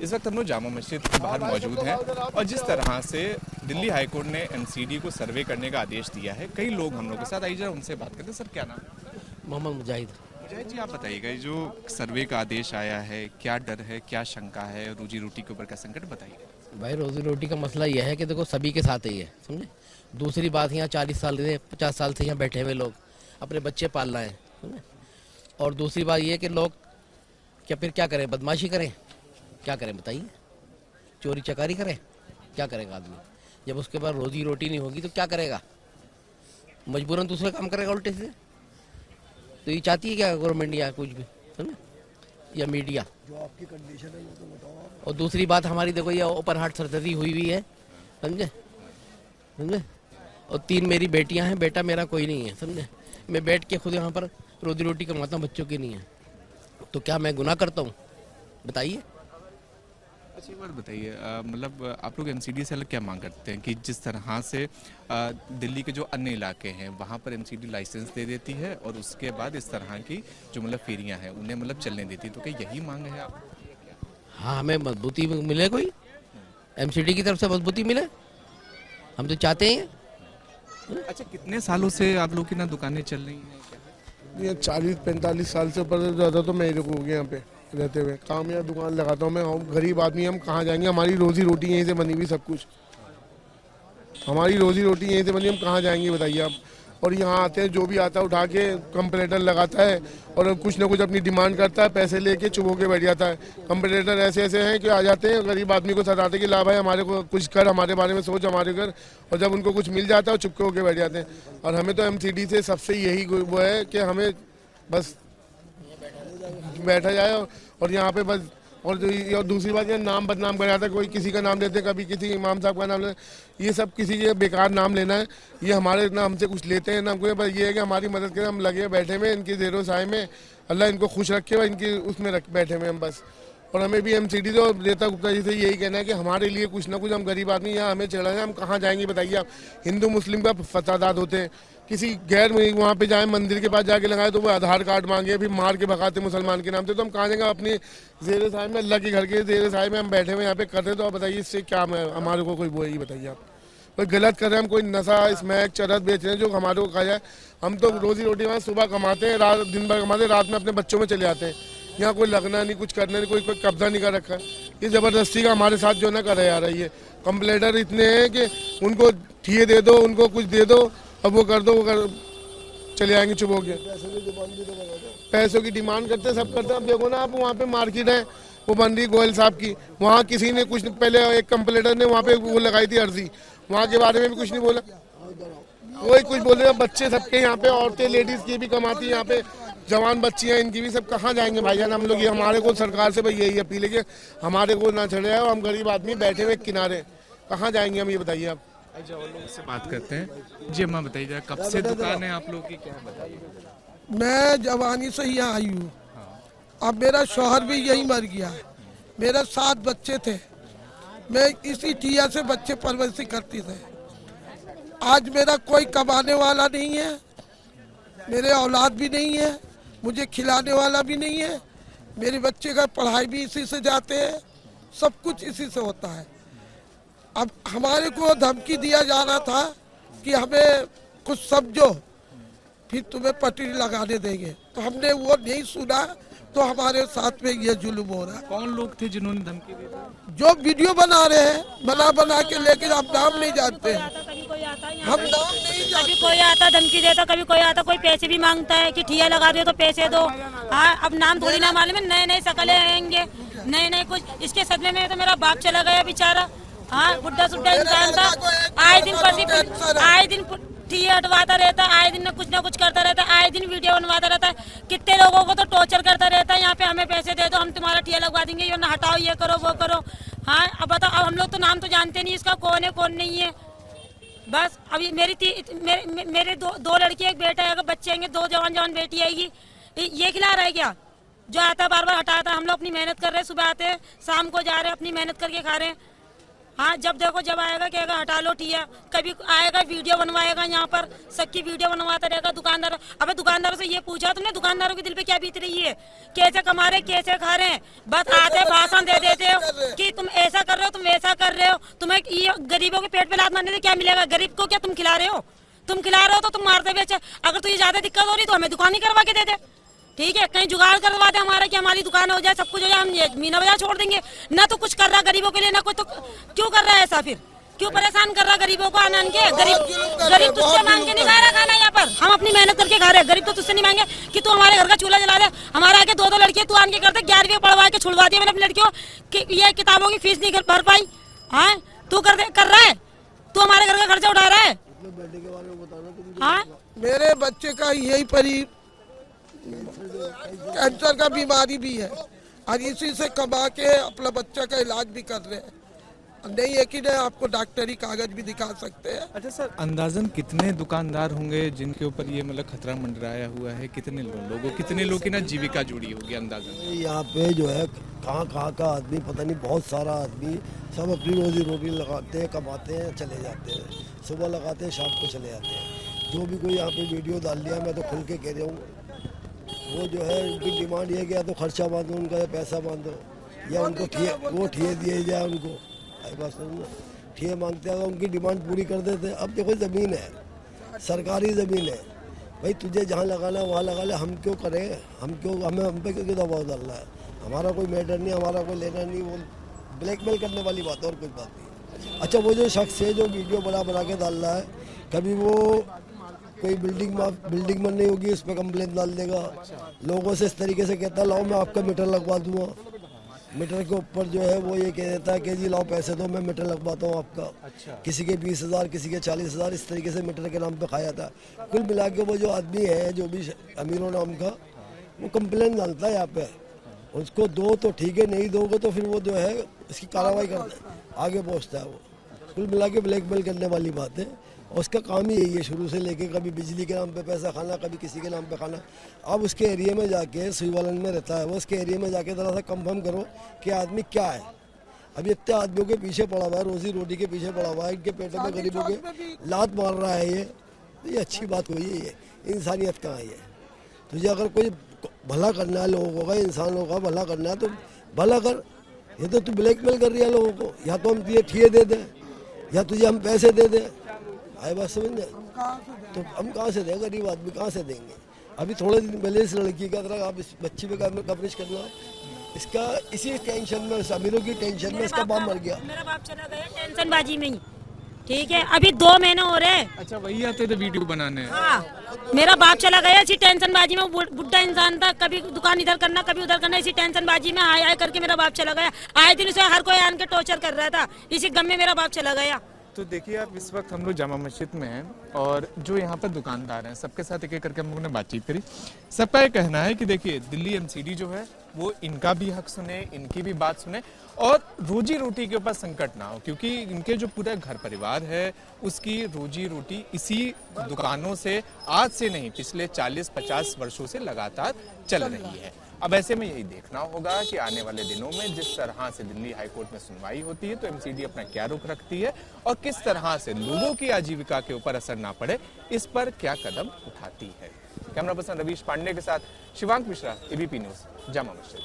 इस वक्त हम लोग जामा मस्जिद के बाहर मौजूद हैं और जिस तरह से दिल्ली हाईकोर्ट ने एमसीडी को सर्वे करने का आदेश दिया है, कई लोग हम लोग के साथ, आइए जरा उनसे बात करते हैं। सर क्या नाम है? मोहम्मद मुजाहिद। मुजाहिद जी, आप बताइएगा, ये जो सर्वे का आदेश आया है, क्या डर है, क्या शंका है, रोजी रोटी के ऊपर का संकट, बताइए। भाई रोजी रोटी का मसला यह है कि देखो सभी के साथ ही है, समझे। दूसरी बात, यहाँ 40 साल से 50 साल से यहाँ बैठे हुए लोग अपने बच्चे पाल रहे हैं, समझे। और दूसरी बात यह है कि लोग क्या फिर क्या करें, बदमाशी करें, क्या करें बताइए, चोरी चकारी करें, क्या करेगा आदमी जब उसके पास रोजी रोटी नहीं होगी तो क्या करेगा, मजबूरन दूसरे काम करेगा उल्टे से। तो ये चाहती है क्या गवर्नमेंट या कुछ भी, समझे, या मीडिया। जो आपकी कंडीशन है वो तो बताओ। और दूसरी बात हमारी देखो ये ओपन हार्ट सर्जरी हुई हुई है, समझे समझे। और 3 मेरी बेटियां हैं, बेटा मेरा कोई नहीं है, समझे। मैं बैठ के खुद यहाँ पर रोजी रोटी कमाता हूँ, बच्चों की नहीं है, तो क्या मैं गुनाह करता हूँ बताइए। अच्छा, एक बार बताइए, मतलब आप लोग एमसीडी से अलग क्या मांग करते हैं कि जिस तरह से दिल्ली के जो अन्य इलाके हैं वहाँ पर एमसीडी लाइसेंस दे देती है और उसके बाद इस तरह की जो मतलब फेरियाँ हैं उन्हें मतलब चलने देती है, तो क्या यही मांग है आप? हाँ, हमें मजबूती मिले, कोई एमसीडी की तरफ से मजबूती मिले, हम तो चाहते हैं। अच्छा, कितने सालों से आप लोग की ना दुकानें चल रही हैं? ये 40-45 साल से ऊपर ज़्यादा तो मेरे को हो गया यहाँ पे रहते हुए। काम या दुकान लगाता हूँ मैं, हम गरीब आदमी, हम कहाँ जाएंगे, हमारी रोजी रोटी यहीं से बनी हुई, सब कुछ हमारी रोजी रोटी यहीं से बनी, हम कहाँ जाएंगे बताइए आप। और यहाँ आते हैं, जो भी आता है उठा के कंपलेटर लगाता है और कुछ ना कुछ अपनी डिमांड करता है, पैसे लेके चुप होके बैठ जाता है। कंपलेटर ऐसे ऐसे हैं कि आ जाते हैं, गरीब आदमी को सताते कि ला भाई हमारे को कुछ कर, हमारे बारे में सोच, हमारे घर। और जब उनको कुछ मिल जाता है वो चुपके होके बैठ जाते हैं। और हमें तो एमसीडी से सबसे यही वो है कि हमें बस बैठा जाए और यहाँ पे बस। और दूसरी बात, ये नाम बदनाम कर जाता है, कोई किसी का नाम लेते हैं, कभी किसी इमाम साहब का नाम लेते, ये सब किसी के बेकार नाम लेना है। ये हमारे ना हमसे कुछ लेते हैं ना हमको, बस ये है कि हमारी मदद करें, हम लगे बैठे में इनकी ज़ेरो साए में, अल्लाह इनको खुश रखे, इनकी उसमें बैठे में हम बस। और हमें भी एमसीडी तो रेता गुप्ता जी से यही कहना है कि हमारे लिए कुछ ना कुछ, हम गरीब आदमी यहाँ हमें चढ़ा है, हम कहाँ जाएंगे बताइए आप। हिंदू मुस्लिम का फसादात होते हैं, किसी गैर वहाँ पे जाए, मंदिर के पास जाके लगाए तो वो आधार कार्ड मांगे, फिर मार के भगाते मुसलमान के नाम से। तो हम कहाँ जाएंगे अपने ज़ेरे साए में, अल्लाह के घर के ज़ेरे साए में हम बैठे हुए यहाँ पे कर रहे। तो आप बताइए इससे क्या हमारे को कोई वो ही बताइए आप। कोई गलत कर रहे हैं, हम कोई नशा स्मैक चरस बेच रहे हैं जो हमारे को खा जाए। हम तो रोजी रोटी वहाँ सुबह कमाते हैं, रात दिन भर कमाते हैं, रात में अपने बच्चों में चले आते हैं। यहाँ कोई लगना नहीं, कुछ करना नहीं, कोई कब्जा नहीं कर रखा है। ये ज़बरदस्ती का हमारे साथ जो ना करे आ रही है। कंप्लेंटर इतने हैं कि उनको ठिए दे दो, उनको कुछ दे दो, अब वो कर दो, वो कर चले आएंगे चुप हो गए। पैसों की डिमांड करते हैं, सब करते हैं। अब देखो ना आप, वहाँ पे मार्केट है वो बन रही गोयल साहब की, वहाँ किसी ने कुछ पहले एक कंप्लेंटर ने वहाँ पे वो लगाई थी अर्जी, वहाँ के बारे में भी कुछ नहीं बोला, वही कुछ बोल रहे। बच्चे सबके यहाँ पे, औरतें लेडीज की भी कमाती है यहाँ पे, जवान बच्ची हैं इनकी भी, सब कहाँ जाएंगे भाईजान हम लोग। ये हमारे को सरकार से भाई यही अपील है कि हमारे को ना चढ़े, हम गरीब आदमी बैठे हुए किनारे, कहाँ जाएंगे हम, ये बताइए आप। अच्छा, और लोग से बात करते हैं। जी अम्मा बताइए, कब से दुकान है आप लोग की, क्या बताइए? मैं जवानी से ही यहाँ आई हूँ। अब मेरा शौहर भी यही मर गया है, मेरे 7 बच्चे थे, मैं इसी ठिया से बच्चे परवरिश करती थे। आज मेरा कोई कमाने वाला नहीं है, मेरे औलाद भी नहीं है, मुझे खिलाने वाला भी नहीं है, मेरे बच्चे का पढ़ाई भी इसी से जाते हैं, सब कुछ इसी से होता है। अब हमारे को धमकी दिया जा रहा था कि हमें कुछ समझो फिर तुम्हें पटरी लगाने देंगे, तो हमने वो नहीं सुना, तो हमारे साथ में ये जुल्म हो रहा है। कौन लोग थे जिन्होंने धमकी दी थी? जो वीडियो बना रहे हैं, बना के, लेकिन आप नाम नहीं जानते हैं, हम नाम नहीं जानते। कभी कोई आता धमकी देता, कभी कोई आता कोई पैसे भी मांगता है कि ठिया लगा दो तो पैसे दो। हाँ, अब नाम थोड़ी ना मालूम है, नए नए शकलें आएंगे, नए नए कुछ। इसके सदमे में तो मेरा बाप चला गया बेचारा। हाँ, बुढ़ा सुड्ढा इंसान था, आए दिन ठिया हटवाता रहता, आए दिन कुछ ना कुछ करता रहता, आए दिन वीडियो बनवाता रहता है। कितने लोगों को तो टॉर्चर करता रहता है, यहाँ पे हमें पैसे दे दो, हम तुम्हारा ठिया लगवा देंगे, ये ना हटाओ, ये करो, वो करो। हाँ, अब बताओ, अब हम लोग तो नाम तो जानते नहीं इसका, कौन है कौन नहीं है। बस अभी मेरे दो लड़की, एक बेटा है, बच्चे आएंगे, 2 जवान बेटी आएगी। ये खिला रहा है क्या? जो आता बार बार हटाता। हम लोग अपनी मेहनत कर रहे हैं, सुबह आते हैं, शाम को जा रहे हैं, अपनी मेहनत करके खा रहे हैं। हाँ, जब देखो जब आएगा कहेगा हटा लो ठिया, कभी आएगा वीडियो बनवाएगा, यहाँ पर सबकी वीडियो बनवाता रहेगा दुकानदार। अबे दुकानदारों से ये पूछा तुमने, दुकानदारों के दिल पे क्या बीत रही है, कैसे कमा रहे, कैसे खा रहे हैं? बस आते भाषण दे देते हो ये गरीबों के पेट पे लात मारने से क्या मिलेगा? गरीब को क्या तुम खिला रहे हो? तुम खिला रहे हो तो तुम मारते बेचे। अगर तुझे ज्यादा दिक्कत हो रही तो हमें दुकान ही करवा के दे दे, ठीक है? कहीं जुगाड़ करवा दे हमारा कि हमारी दुकान हो जाए, सब कुछ हो जाए, हम ये मीना बाजार छोड़ देंगे। ना तो कुछ कर रहा गरीबों के लिए, ना कोई। तो क्यों कर रहा है ऐसा? फिर क्यों परेशान कर रहा गरीबों को आनंद के? गरीब तुझसे मांग के नहीं खा रहा खाना यहाँ पर, हम अपनी मेहनत करके खा रहे हैं। गरीब तो तुझसे नहीं मांगे कि तू हमारे घर का चूल्हा जला दे। हमारे आगे 2-2 लड़कियां तू आन के करते, 11वीं पढ़वा के छुड़वा दिया मैंने अपनी लड़कियों कि ये किताबों की फीस नहीं भर पाई। हाँ, तू कर रहा है, तू हमारे घर का खर्चा उठा रहा है। हाँ, मेरे बच्चे का यही कैंसर का बीमारी भी है और इसी से कमा के अपना बच्चा का इलाज भी कर रहे हैं। नहीं है कि नहीं, आपको डॉक्टरी कागज भी दिखा सकते हैं। अच्छा सर, अंदाजन कितने दुकानदार होंगे जिनके ऊपर ये मतलब खतरा मंडराया हुआ है? कितने लोगों की ना जीविका जुड़ी होगी अंदाजन? यहाँ पे जो है कहाँ का आदमी, पता नहीं, बहुत सारा आदमी सब अपनी रोजी रोटी लगाते हैं, कमाते हैं, चले जाते हैं। सुबह लगाते हैं, शाम को चले जाते हैं। जो भी कोई यहाँ पे वीडियो डाल लिया, मैं तो खुल के कह रहा हूँ, वो जो है उनकी डिमांड ये कि या तो खर्चा बांधो उनका, या पैसा बांधो, या उनको ठिए दिए जाए उनको। आई बात समझो, ठिए मांगते हैं, उनकी डिमांड पूरी कर देते हैं। अब देखो ज़मीन है, सरकारी ज़मीन है भाई, तुझे जहाँ लगाना है वहाँ लगा ले। हम क्यों करें? हम पे क्यों दबाव डालना है? हमारा कोई मैटर नहीं, हमारा कोई लेना नहीं। वो ब्लैकमेल करने वाली बात है और कुछ बात नहीं। अच्छा, वो जो शख्स है जो वीडियो बना के डाल रहा है, कभी वो कोई बिल्डिंग में नहीं होगी, उस पर कंप्लेन डाल देगा। लोगों से इस तरीके से कहता है, लाओ मैं आपका मीटर लगवा दूंगा। मीटर के ऊपर जो है वो ये कह देता है कि जी लाओ पैसे दो, मैं मीटर लगवाता हूँ आपका। अच्छा। किसी के 20,000, किसी के 40,000, इस तरीके से मीटर के नाम पे खाया था। कुल मिला के वो जो आदमी है, जो भी अमीरों नाम का, वो कंप्लेन डालता है यहाँ पे। उसको दो तो ठीक है, नहीं दोगे तो फिर वो जो है इसकी कार्रवाई करता आगे पहुँचता है। वो कुल मिला के ब्लैकमेल करने वाली बात है। और उसका काम ही यही है शुरू से लेके, कभी बिजली के नाम पे पैसा खाना, कभी किसी के नाम पे खाना। अब उसके एरिया में जाके, सुईवालन में रहता है वो, उसके एरिया में जाके ज़रा सा कंफर्म करो कि आदमी क्या है। अब इतने आदमियों के पीछे पड़ा हुआ है, रोजी रोटी के पीछे पड़ा हुआ है, इनके पेटों में गरीबों के लात मार रहा है। ये अच्छी बात हुई है? ये इंसानियत कहाँ है? तुझे अगर कोई भला करना है लोगों का, इंसानों का भला करना है तो भला कर। ये तो तू ब्लैकमेल कर रही है लोगों को। या तो हम तुझे ठिए दे दें, या तुझे हम पैसे दे दें। आई बात समझ में? तो हम कहाँ से दें? गरीब आदमी कहाँ से देंगे? अभी थोड़े दिन पहले इस लड़की का तरह आप इस बच्ची पे कवरेज करना, इसका इसी टेंशन में, अमीरों की टेंशन में इसका बाप मर गया। मेरा बाप चला गया टेंशन बाजी में ही, ठीक है? अभी 2 महीने हो रहे हैं। अच्छा, वही आते थे वीडियो बनाने? हाँ, मेरा बाप चला गया इसी टेंशन बाजी में। बुढ़ा इंसान था, कभी दुकान इधर करना, कभी उधर करना, इसी टेंशन बाजी में आए करके मेरा बाप चला गया। आए दिन उसे हर कोई आन के टॉर्चर कर रहा था, इसी गम में मेरा बाप चला गया। तो देखिए, आप इस वक्त हम लोग जामा मस्जिद में हैं और जो यहाँ पर दुकानदार हैं सबके साथ एक एक करके हम लोगों ने बातचीत करी। सबका ये कहना है कि देखिए, दिल्ली एमसीडी जो है वो इनका भी हक सुने, इनकी भी बात सुने और रोजी रोटी के ऊपर संकट ना हो, क्योंकि इनके जो पूरा घर परिवार है उसकी रोजी रोटी इसी दुकानों से आज से नहीं, पिछले 40-50 वर्षों से लगातार चल रही है। अब ऐसे में यही देखना होगा कि आने वाले दिनों में जिस तरह से दिल्ली हाईकोर्ट में सुनवाई होती है तो एमसीडी अपना क्या रुख रखती है और किस तरह से लोगों की आजीविका के ऊपर असर ना पड़े, इस पर क्या कदम उठाती है। कैमरा पर्सन रवीश पांडे के साथ शिवांक मिश्रा, एबीपी न्यूज, जामा मस्जिद।